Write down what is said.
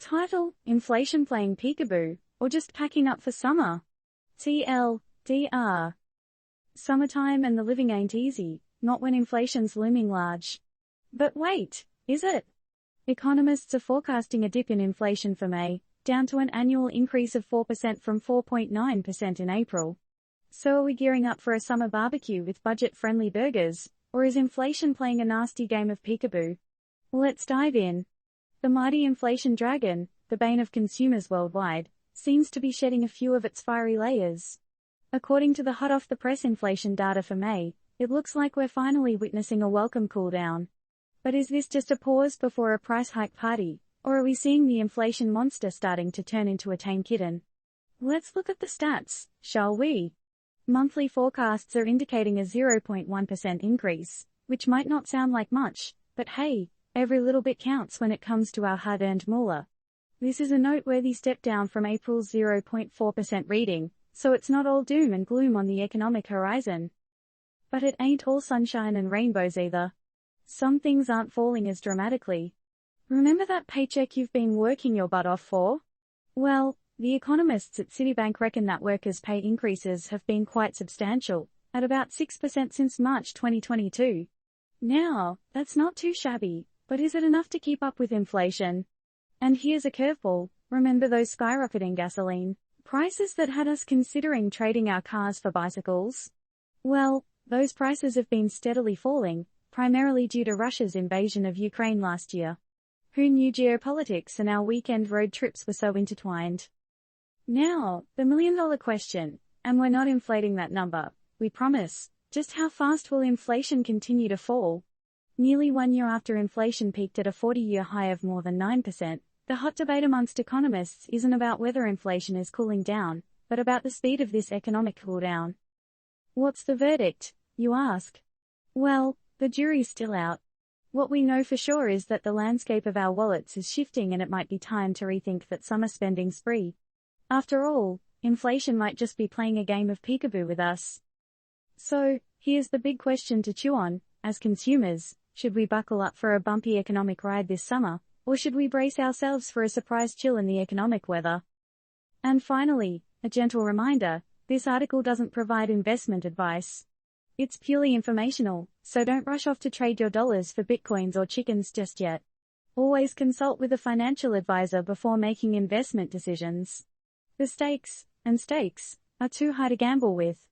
Title: Inflation playing peekaboo, or just packing up for summer? TLDR. Summertime and the living ain't easy, not when inflation's looming large. But wait, is it? Economists are forecasting a dip in inflation for May, down to an annual increase of 4% from 4.9% in April. So are we gearing up for a summer barbecue with budget-friendly burgers, or is inflation playing a nasty game of peekaboo? Let's dive in. The mighty inflation dragon, the bane of consumers worldwide, seems to be shedding a few of its fiery layers. According to the hot-off-the-press inflation data for May, it looks like we're finally witnessing a welcome cool-down. But is this just a pause before a price hike party, or are we seeing the inflation monster starting to turn into a tame kitten? Let's look at the stats, shall we? Monthly forecasts are indicating a 0.1% increase, which might not sound like much, but hey, every little bit counts when it comes to our hard-earned moolah. This is a noteworthy step down from April's 0.4% reading, so it's not all doom and gloom on the economic horizon. But it ain't all sunshine and rainbows either. Some things aren't falling as dramatically. Remember that paycheck you've been working your butt off for? Well, the economists at Citibank reckon that workers' pay increases have been quite substantial, at about 6% since March 2022. Now, that's not too shabby, but is it enough to keep up with inflation? And here's a curveball: remember those skyrocketing gasoline prices that had us considering trading our cars for bicycles? Well, those prices have been steadily falling, primarily due to Russia's invasion of Ukraine last year. Who knew geopolitics and our weekend road trips were so intertwined? Now, the million-dollar question, and we're not inflating that number, we promise: just how fast will inflation continue to fall? Nearly 1 year after inflation peaked at a 40-year high of more than 9%, the hot debate amongst economists isn't about whether inflation is cooling down, but about the speed of this economic cool-down. What's the verdict, you ask? Well, the jury's still out. What we know for sure is that the landscape of our wallets is shifting, and it might be time to rethink that summer spending spree. After all, inflation might just be playing a game of peekaboo with us. So, here's the big question to chew on: as consumers, should we buckle up for a bumpy economic ride this summer, or should we brace ourselves for a surprise chill in the economic weather? And finally, a gentle reminder: this article doesn't provide investment advice. It's purely informational, so don't rush off to trade your dollars for bitcoins or chickens just yet. Always consult with a financial advisor before making investment decisions. The stakes are too high to gamble with.